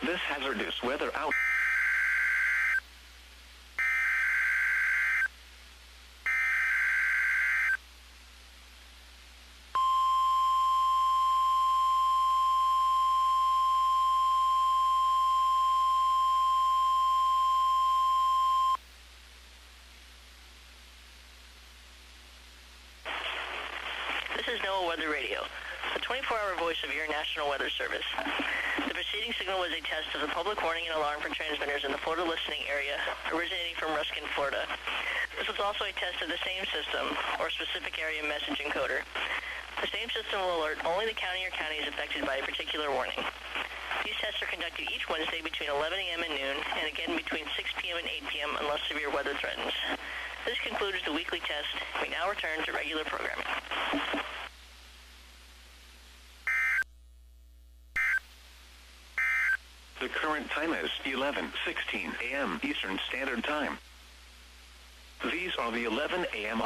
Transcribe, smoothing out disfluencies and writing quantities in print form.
This hazardous weather out. This is NOAA Weather Radio, the 24-hour voice of your National Weather Service. The preceding signal was a test of the public warning and alarm for transmitters in the Florida listening area, originating from Ruskin, Florida. This was also a test of the same system, or specific area message encoder. The same system will alert only the county or counties affected by a particular warning. These tests are conducted each Wednesday between 11 a.m. and noon, and again between 6 p.m. and 8 p.m. unless severe weather threatens. This concludes the weekly test. We now return to regular programming. The current time is 11:16 a.m. Eastern Standard Time. These are the 11 a.m.